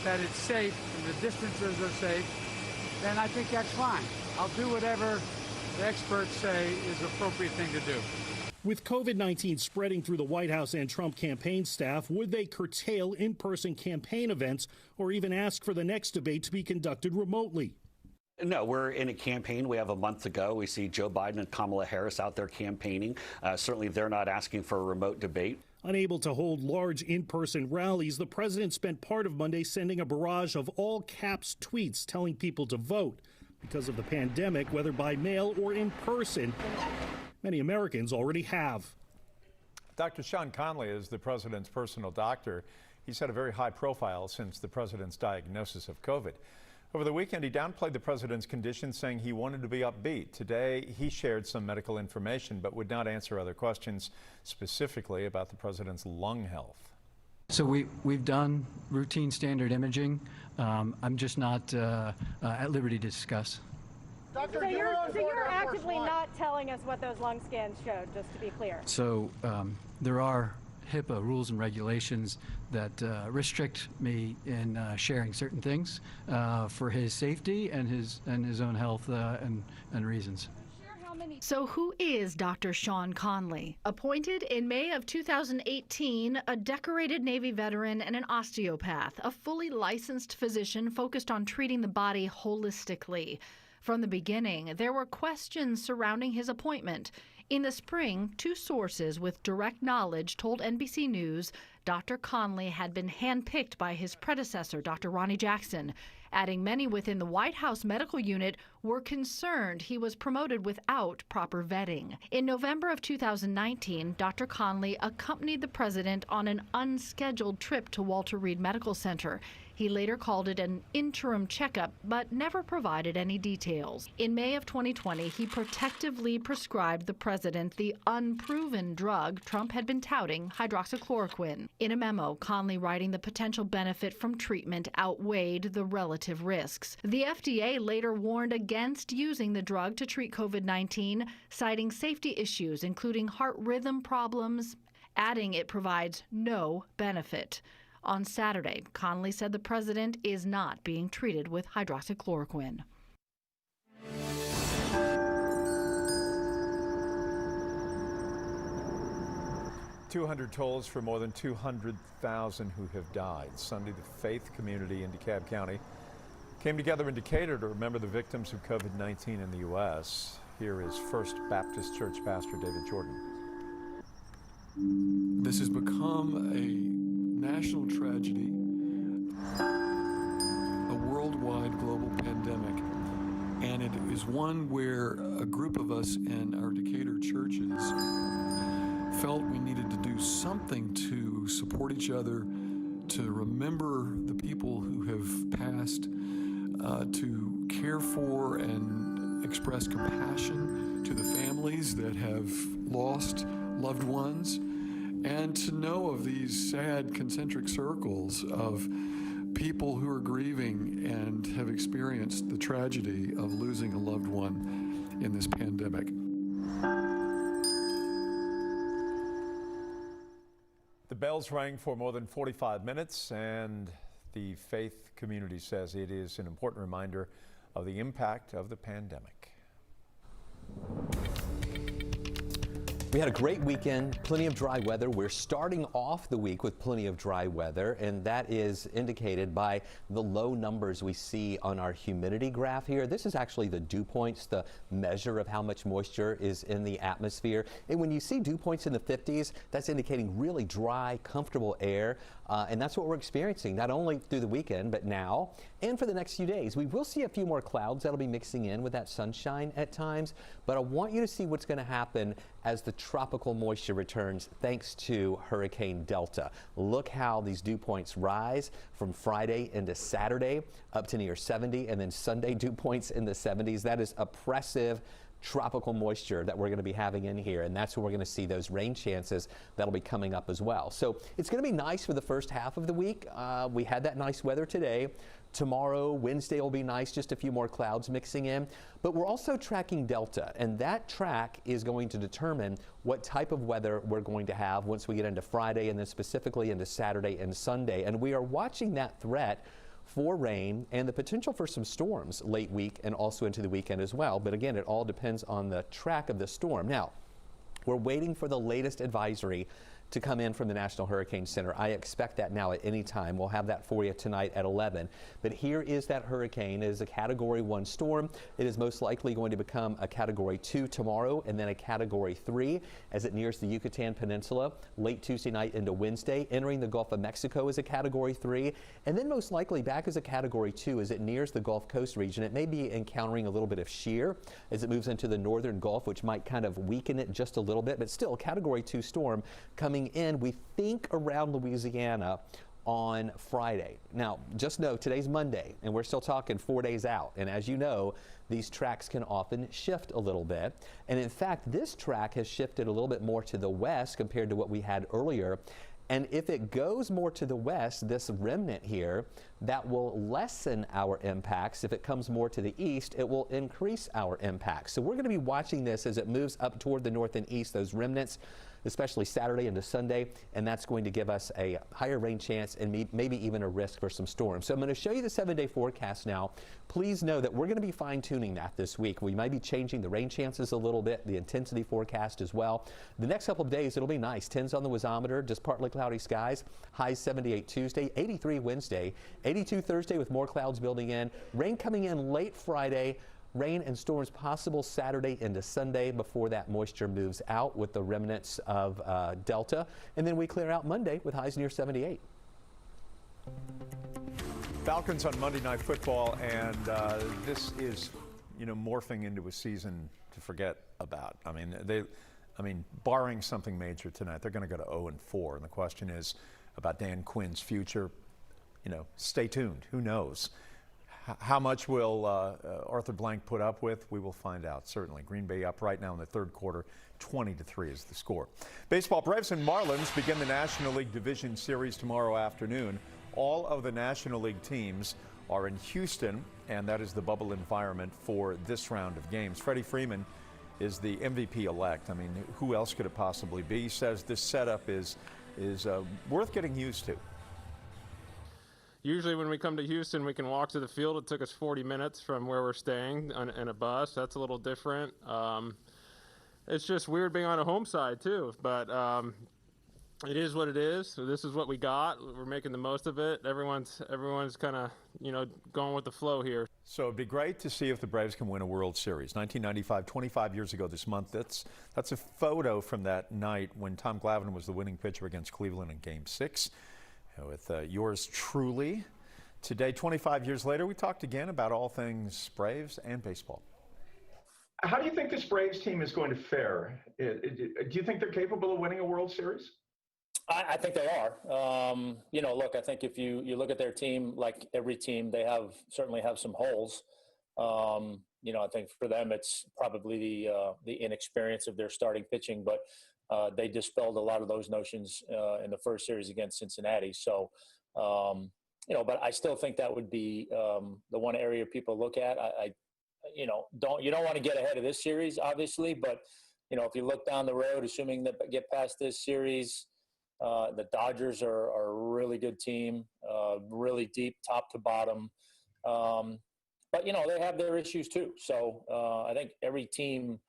that it's safe and the distances are safe, then I think that's fine. I'll do whatever the experts say is the appropriate thing to do. With COVID-19 spreading through the White House and Trump campaign staff, would they curtail in-person campaign events or even ask for the next debate to be conducted remotely? No, we're in a campaign. We have a month to go. We see Joe Biden and Kamala Harris out there campaigning. Certainly, they're not asking for a remote debate. Unable to hold large in-person rallies, the president spent part of Monday sending a barrage of all-caps tweets telling people to vote. Because of the pandemic, whether by mail or in person, many Americans already have. Dr. Sean Conley is the president's personal doctor. He's had a very high profile since the president's diagnosis of COVID. Over the weekend, he downplayed the president's condition, saying he wanted to be upbeat. Today, he shared some medical information, but would not answer other questions, specifically about the president's lung health. So we've done routine standard imaging. I'm just not at liberty to discuss. So you're actively not telling us what those lung scans showed, just to be clear. So there are HIPAA rules and regulations that restrict me in sharing certain things for his safety and his own health and reasons. So who is Dr. Sean Conley? Appointed in May of 2018, a decorated Navy veteran and an osteopath, a fully licensed physician focused on treating the body holistically. From the beginning, there were questions surrounding his appointment. In the spring, two sources with direct knowledge told NBC News Dr. Conley had been handpicked by his predecessor, Dr. Ronnie Jackson, adding many within the White House medical unit were concerned he was promoted without proper vetting. In November of 2019, Dr. Conley accompanied the president on an unscheduled trip to Walter Reed Medical Center. He later called it an interim checkup, but never provided any details. In May of 2020, he protectively prescribed the president the unproven drug Trump had been touting, hydroxychloroquine. In a memo, Conley writing the potential benefit from treatment outweighed the relative risks. The FDA later warned against using the drug to treat COVID-19, citing safety issues, including heart rhythm problems, adding it provides no benefit. On Saturday, Conley said the president is not being treated with hydroxychloroquine. $200 tolls for more than 200,000 who have died. Sunday, the faith community in Cobb County came together in Decatur to remember the victims of COVID-19 in the U.S. Here is First Baptist Church Pastor David Jordan. This has become a national tragedy, a worldwide global pandemic, and it is one where a group of us in our Decatur churches felt we needed to do something to support each other, to remember the people who have passed, to care for and express compassion to the families that have lost loved ones, and to know of these sad concentric circles of people who are grieving and have experienced the tragedy of losing a loved one in this pandemic. The bells rang for more than 45 minutes, and the faith community says it is an important reminder of the impact of the pandemic. We had a great weekend, plenty of dry weather. We're starting off the week with plenty of dry weather, and that is indicated by the low numbers we see on our humidity graph here. This is actually the dew points, the measure of how much moisture is in the atmosphere. And when you see dew points in the 50s, that's indicating really dry, comfortable air. And that's what we're experiencing, not only through the weekend, but now and for the next few days. We will see a few more clouds that'll be mixing in with that sunshine at times, but I want you to see what's going to happen as the tropical moisture returns thanks to Hurricane Delta. Look how these dew points rise from Friday into Saturday up to near 70, and then Sunday dew points in the 70s. That is oppressive tropical moisture that we're going to be having in here, and that's where we're going to see those rain chances that'll be coming up as well. So it's going to be nice for the first half of the week. We had that nice weather today. Tomorrow, Wednesday will be nice, just a few more clouds mixing in. But we're also tracking Delta, and that track is going to determine what type of weather we're going to have once we get into Friday and then specifically into Saturday and Sunday. And we are watching that threat for rain and the potential for some storms late week and also into the weekend as well. But again, it all depends on the track of the storm. Now, we're waiting for the latest advisory to come in from the National Hurricane Center. I expect that now at any time. We'll have that for you tonight at 11. But here is that hurricane. It is a Category 1 storm. It is most likely going to become a Category 2 tomorrow and then a Category 3 as it nears the Yucatan Peninsula late Tuesday night into Wednesday, entering the Gulf of Mexico as a Category 3, and then most likely back as a Category 2 as it nears the Gulf Coast region. It may be encountering a little bit of shear as it moves into the northern Gulf, which might kind of weaken it just a little bit, but still a Category 2 storm coming in, we think, around Louisiana on Friday. Now, just know today's Monday, and we're still talking 4 days out. And as you know, these tracks can often shift a little bit. And in fact, this track has shifted a little bit more to the west compared to what we had earlier. And if it goes more to the west, this remnant here, that will lessen our impacts. If it comes more to the east, it will increase our impacts. So we're going to be watching this as it moves up toward the north and east, those remnants, especially Saturday into Sunday, and that's going to give us a higher rain chance and maybe even a risk for some storms. So I'm going to show you the 7-day forecast now. Please know that we're going to be fine-tuning that this week. We might be changing the rain chances a little bit, the intensity forecast as well. The next couple of days, it'll be nice. 10s on the wasometer, just partly cloudy skies. Highs 78 Tuesday, 83 Wednesday, 82 Thursday with more clouds building in. Rain coming in late Friday. Rain and storms possible Saturday into Sunday before that moisture moves out with the remnants of Delta. And then we clear out Monday with highs near 78. Falcons on Monday Night Football, and this is, morphing into a season to forget about. I mean, barring something major tonight, they're going to go to 0-4. And the question is about Dan Quinn's future. Stay tuned. Who knows? How much will Arthur Blank put up with? We will find out, certainly. Green Bay up right now in the third quarter. 20-3 is the score. Baseball, Braves and Marlins begin the National League Division Series tomorrow afternoon. All of the National League teams are in Houston, and that is the bubble environment for this round of games. Freddie Freeman is the MVP elect. I mean, who else could it possibly be? He says this setup is worth getting used to. Usually when we come to Houston, we can walk to the field. It took us 40 minutes from where we're staying in a bus. That's a little different. It's just weird being on a home side too, but it is what it is. So this is what we got. We're making the most of it. Everyone's kind of, going with the flow here. So it'd be great to see if the Braves can win a World Series. 1995, 25 years ago this month. That's a photo from that night when Tom Glavine was the winning pitcher against Cleveland in Game 6. With yours truly. Today, 25 years later, we talked again about all things Braves and baseball. How do you think this Braves team is going to fare? Do you think they're capable of winning a World Series? I think they are. Look, I think if you look at their team, like every team, they certainly have some holes. I think for them, it's probably the inexperience of their starting pitching, but they dispelled a lot of those notions in the first series against Cincinnati. So, but I still think that would be the one area people look at. You don't want to get ahead of this series, obviously, but if you look down the road, assuming that get past this series, the Dodgers are a really good team, really deep, top to bottom. But they have their issues too. So I think every team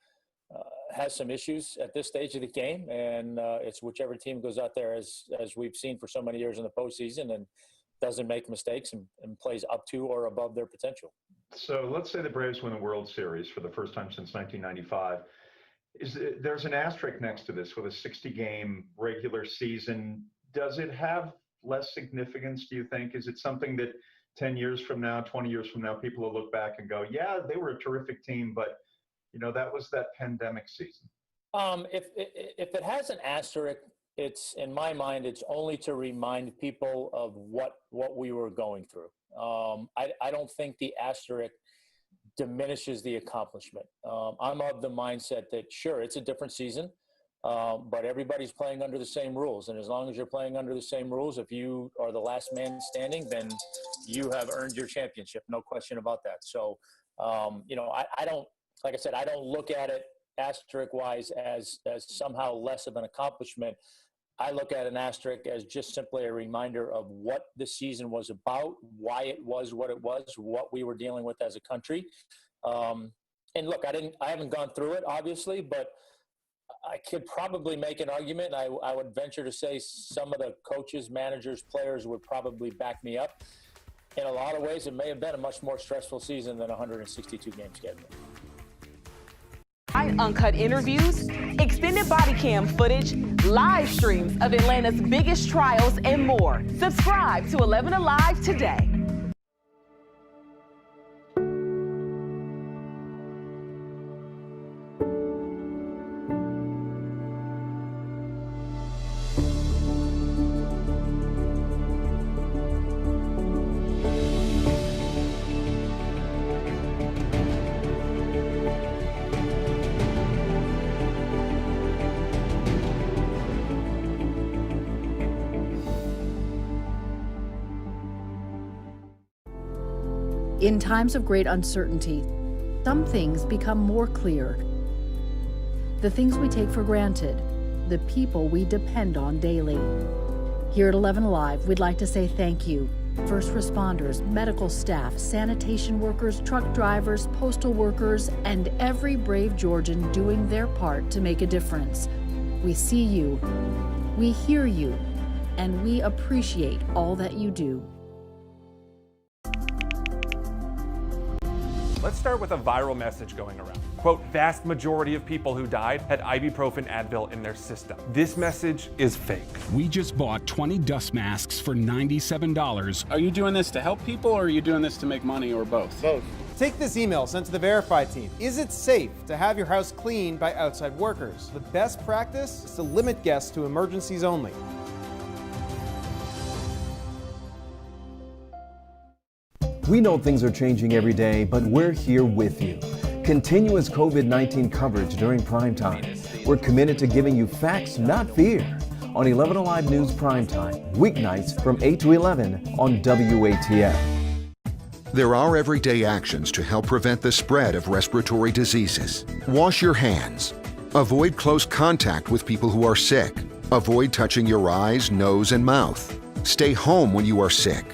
has some issues at this stage of the game, and it's whichever team goes out there, as we've seen for so many years in the postseason, and doesn't make mistakes and plays up to or above their potential. So let's say the Braves win the World Series for the first time since 1995. There's an asterisk next to this with a 60-game regular season. Does it have less significance, do you think? Is it something that 10 years from now, 20 years from now, people will look back and go, yeah, they were a terrific team, but that was that pandemic season? If it has an asterisk, it's, in my mind, it's only to remind people of what we were going through. I don't think the asterisk diminishes the accomplishment. I'm of the mindset that, sure, it's a different season, but everybody's playing under the same rules. And as long as you're playing under the same rules, if you are the last man standing, then you have earned your championship. No question about that. So, I don't, like I said, I don't look at it asterisk-wise as somehow less of an accomplishment. I look at an asterisk as just simply a reminder of what the season was about, why it was what it was, what we were dealing with as a country. And look, I haven't gone through it, obviously, but I could probably make an argument. I would venture to say some of the coaches, managers, players would probably back me up. In a lot of ways, it may have been a much more stressful season than a 162-game schedule. Uncut interviews, extended body cam footage, live streams of Atlanta's biggest trials, and more. Subscribe to 11 Alive today. In times of great uncertainty, some things become more clear. The things we take for granted, the people we depend on daily. Here at 11 Alive, we'd like to say thank you. First responders, medical staff, sanitation workers, truck drivers, postal workers, and every brave Georgian doing their part to make a difference. We see you, we hear you, and we appreciate all that you do. Let's start with a viral message going around. Quote, vast majority of people who died had ibuprofen Advil in their system. This message is fake. We just bought 20 dust masks for $97. Are you doing this to help people or are you doing this to make money or both? Both. Take this email sent to the Verify team. Is it safe to have your house cleaned by outside workers? The best practice is to limit guests to emergencies only. We know things are changing every day, but we're here with you. Continuous COVID-19 coverage during prime time. We're committed to giving you facts, not fear. On 11 Alive News Prime Time, weeknights from 8 to 11 on WATF. There are everyday actions to help prevent the spread of respiratory diseases. Wash your hands. Avoid close contact with people who are sick. Avoid touching your eyes, nose, and mouth. Stay home when you are sick.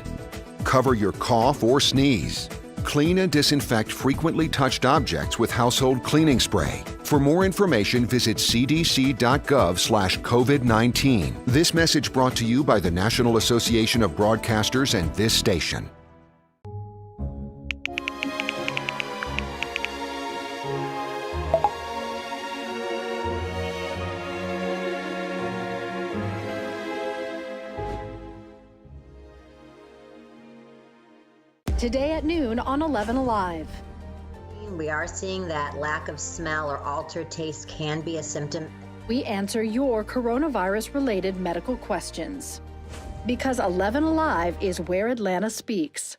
Cover your cough or sneeze. Clean and disinfect frequently touched objects with household cleaning spray. For more information, visit cdc.gov/COVID-19. This message brought to you by the National Association of Broadcasters and this station. Today at noon on 11 Alive. We are seeing that lack of smell or altered taste can be a symptom. We answer your coronavirus-related medical questions. Because 11 Alive is where Atlanta speaks.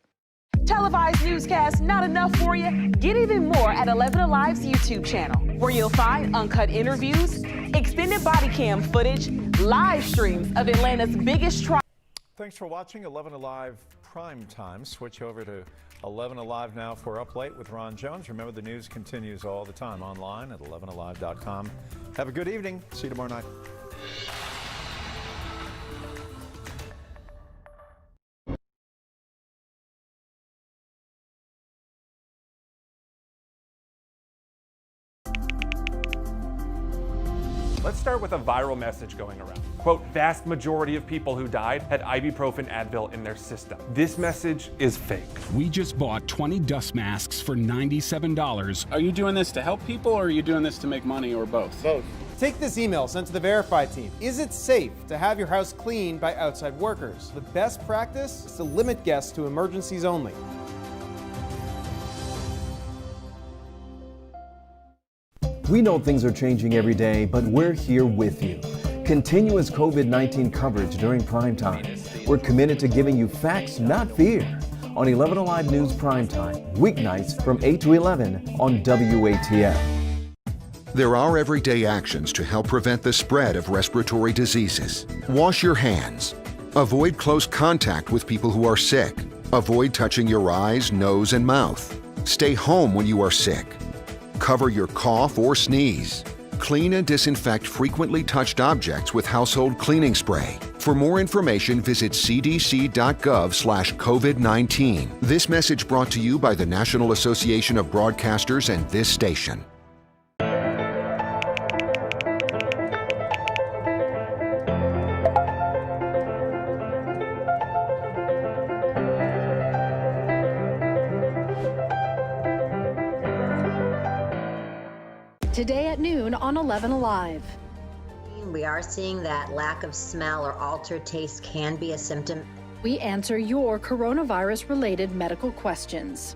Televised newscasts not enough for you? Get even more at 11 Alive's YouTube channel, where you'll find uncut interviews, extended body cam footage, live streams of Atlanta's biggest trial. Thanks for watching 11 Alive Prime Time. Switch over to 11 Alive now for Up Late with Ron Jones. Remember, the news continues all the time online at 11alive.com. Have a good evening. See you tomorrow night. Let's start with a viral message going around. Quote, vast majority of people who died had ibuprofen Advil in their system. This message is fake. We just bought 20 dust masks for $97. Are you doing this to help people or are you doing this to make money or both? Both. Take this email sent to the Verify team. Is it safe to have your house cleaned by outside workers? The best practice is to limit guests to emergencies only. We know things are changing every day, but we're here with you. Continuous COVID-19 coverage during prime time. We're committed to giving you facts, not fear. On 11 Alive News Prime Time, weeknights from 8 to 11 on WATF. There are everyday actions to help prevent the spread of respiratory diseases. Wash your hands. Avoid close contact with people who are sick. Avoid touching your eyes, nose, and mouth. Stay home when you are sick. Cover your cough or sneeze. Clean and disinfect frequently touched objects with household cleaning spray. For more information, visit cdc.gov/COVID-19. This message brought to you by the National Association of Broadcasters and this station. Today at noon on 11 Alive. We are seeing that lack of smell or altered taste can be a symptom. We answer your coronavirus-related medical questions.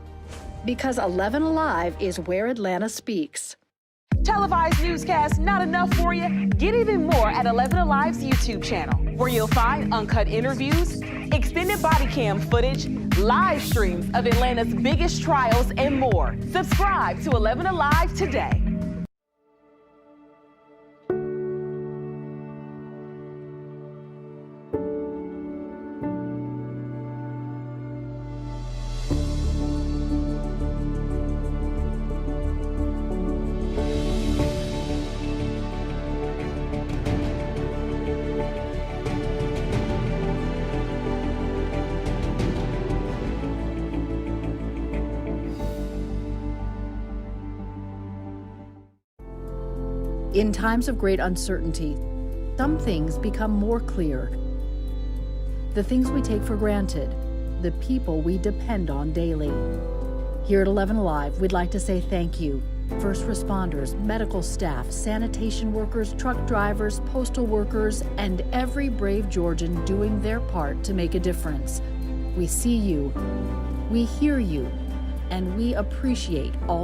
Because 11 Alive is where Atlanta speaks. Televised newscasts not enough for you? Get even more at 11 Alive's YouTube channel, where you'll find uncut interviews, extended body cam footage, live streams of Atlanta's biggest trials, and more. Subscribe to 11 Alive today. In times of great uncertainty, some things become more clear. The things we take for granted, the people we depend on daily. Here at 11 Alive, we'd like to say thank you. First responders, medical staff, sanitation workers, truck drivers, postal workers, and every brave Georgian doing their part to make a difference. We see you, we hear you, and we appreciate all